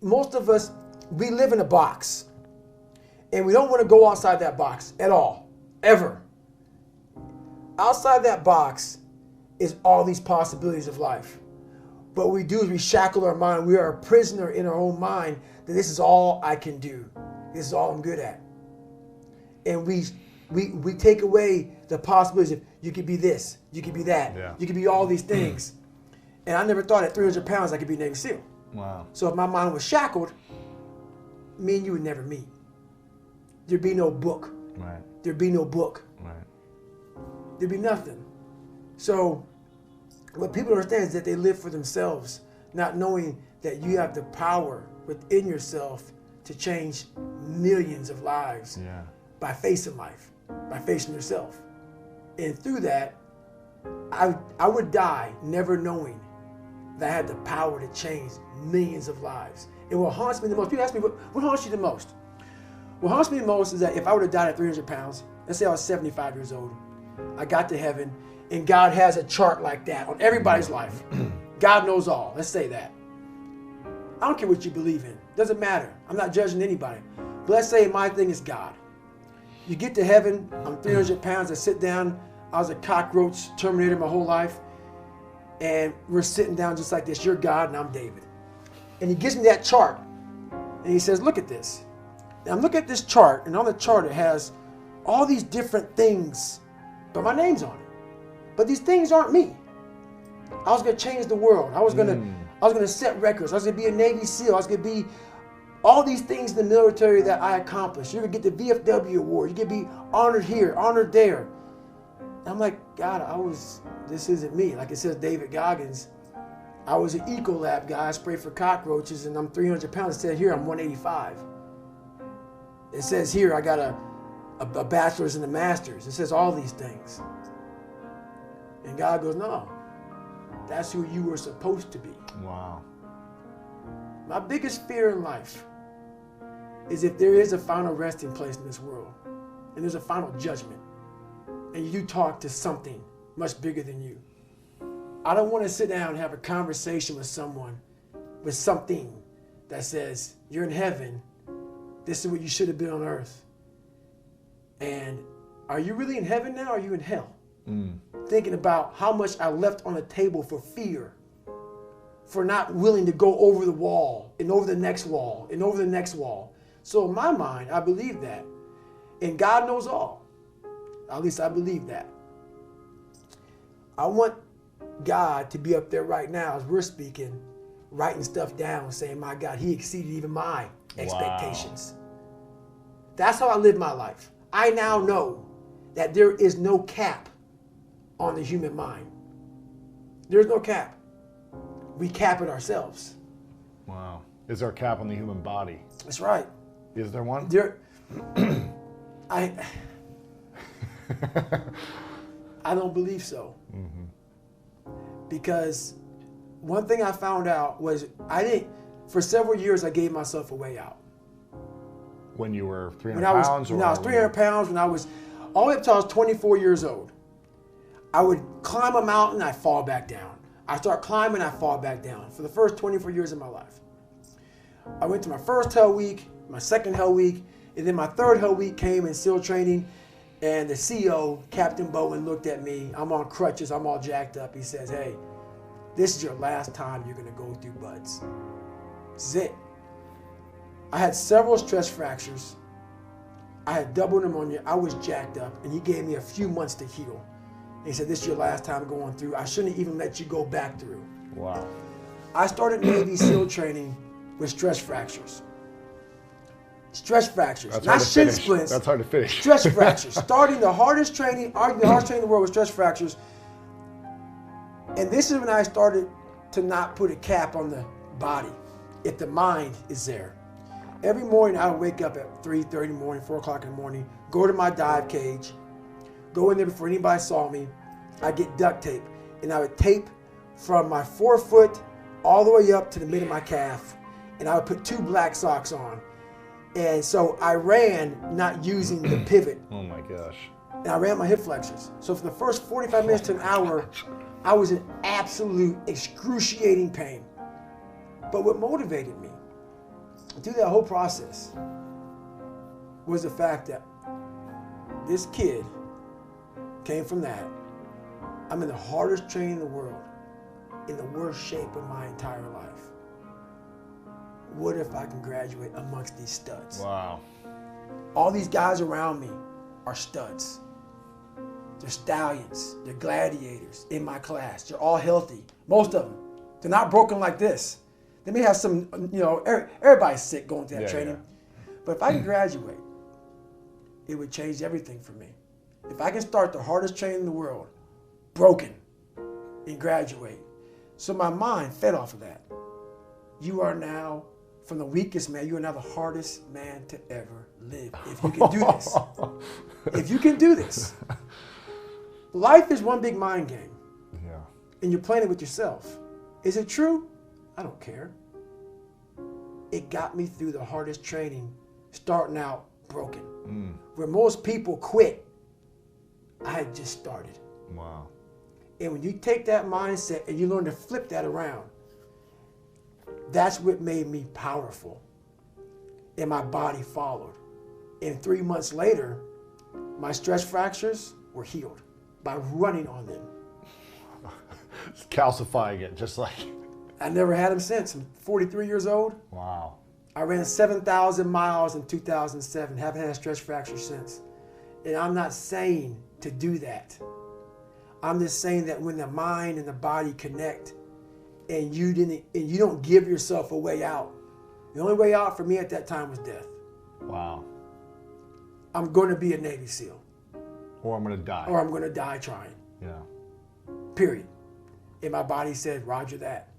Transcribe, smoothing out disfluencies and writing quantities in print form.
most of us, we live in a box. And we don't want to go outside that box at all, ever. Outside that box is all these possibilities of life. But what we do is we shackle our mind. We are a prisoner in our own mind that this is all I can do. This is all I'm good at. And we take away the possibilities of you could be this, you could be that, you could be all these things. And I never thought at 300 pounds I could be Navy SEAL. Wow. So if my mind was shackled, me and you would never meet. There'd be no book. Right. There'd be no book. Right. There'd be nothing. So what people understand is that they live for themselves, not knowing that you have the power within yourself to change millions of lives by facing life, by facing yourself. And through that, I would die never knowing that I had the power to change millions of lives. And what haunts me the most, people ask me, what haunts you the most? What haunts me the most is that if I would have died at 300 pounds, let's say I was 75 years old, I got to heaven, and God has a chart like that on everybody's life. God knows all, let's say that. I don't care what you believe in, doesn't matter. I'm not judging anybody. But let's say my thing is God. You get to heaven, I'm 300 pounds, I sit down, I was a cockroach Terminator my whole life, and we're sitting down just like this, you're God and I'm David. And he gives me that chart, and he says, look at this. Now I'm looking at this chart, and on the chart it has all these different things, but my name's on it. But these things aren't me. I was gonna change the world. I was gonna set records. I was gonna be a Navy SEAL. I was gonna be all these things in the military that I accomplished. You're gonna get the VFW award. You're gonna be honored here, honored there. And I'm like, God, this isn't me. Like it says David Goggins, I was an Ecolab guy. I sprayed for cockroaches, and I'm 300 pounds. It said here I'm 185. It says here I got a bachelor's and a master's. It says all these things. And God goes, no, that's who you were supposed to be. Wow. My biggest fear in life is if there is a final resting place in this world, and there's a final judgment, and you talk to something much bigger than you. I don't want to sit down and have a conversation with someone, with something that says, you're in heaven, this is what you should have been on earth. And are you really in heaven now, or are you in hell? Thinking about how much I left on the table for fear, for not willing to go over the wall, and over the next wall, and over the next wall. So in my mind, I believe that. And God knows all. At least I believe that. I want God to be up there right now as we're speaking, writing stuff down, saying, my God, he exceeded even my expectations. That's how I live my life. I now know that there is no cap on the human mind. There's no cap. We cap it ourselves. Wow. Is there a cap on the human body? That's right. Is there one? I don't believe so. Because one thing I found out was for several years I gave myself a way out. When you were 300 pounds? When I was 300 pounds, when I was, all the way up until I was 24 years old. I would climb a mountain, I'd fall back down. I start climbing, I fall back down for the first 24 years of my life. I went to my first Hell Week, my second Hell Week, and then my third Hell Week came in SEAL training, and the CEO, Captain Bowen, looked at me. I'm on crutches, I'm all jacked up. He says, hey, this is your last time you're gonna go through buds. This is it. I had several stress fractures. I had double pneumonia, I was jacked up, and he gave me a few months to heal. And he said, this is your last time going through. I shouldn't even let you go back through. Wow. I started Navy SEAL training with stress fractures. Stress fractures, That's not shin splints. That's hard to finish. Stress fractures. Starting the hardest training, arguably the hardest training in the world with stress fractures. And this is when I started to not put a cap on the body if the mind is there. Every morning I would wake up at 3:30 in the morning, 4 o'clock in the morning, go to my dive cage, go in there before anybody saw me. I'd get duct tape, and I would tape from my forefoot all the way up to the mid of my calf, and I would put 2 black socks on. And so I ran not using the pivot. Oh my gosh. And I ran my hip flexors. So for the first 45 minutes to an hour, I was in absolute excruciating pain. But what motivated me through that whole process was the fact that this kid came from that. I'm in the hardest training in the world, in the worst shape of my entire life. What if I can graduate amongst these studs? Wow. All these guys around me are studs. They're stallions. They're gladiators in my class. They're all healthy. Most of them. They're not broken like this. They may have some, everybody's sick going through that training. Yeah. But if I can graduate, it would change everything for me. If I can start the hardest training in the world, broken, and graduate. So my mind fed off of that. You are now, from the weakest man, you are now the hardest man to ever live. If you can do this. If you can do this. Life is one big mind game. Yeah. And you're playing it with yourself. Is it true? I don't care. It got me through the hardest training, starting out broken. Where most people quit, I had just started. Wow. And when you take that mindset and you learn to flip that around, that's what made me powerful. And my body followed. And 3 months later, my stress fractures were healed by running on them. Calcifying it, just like... I never had them since. I'm 43 years old. Wow. I ran 7,000 miles in 2007. Haven't had a stress fracture since. And I'm not saying to do that. I'm just saying that when the mind and the body connect and you don't give yourself a way out. The only way out for me at that time was death. Wow. I'm going to be a Navy SEAL. Or I'm going to die. Or I'm going to die trying. Yeah. Period. And my body said, Roger that.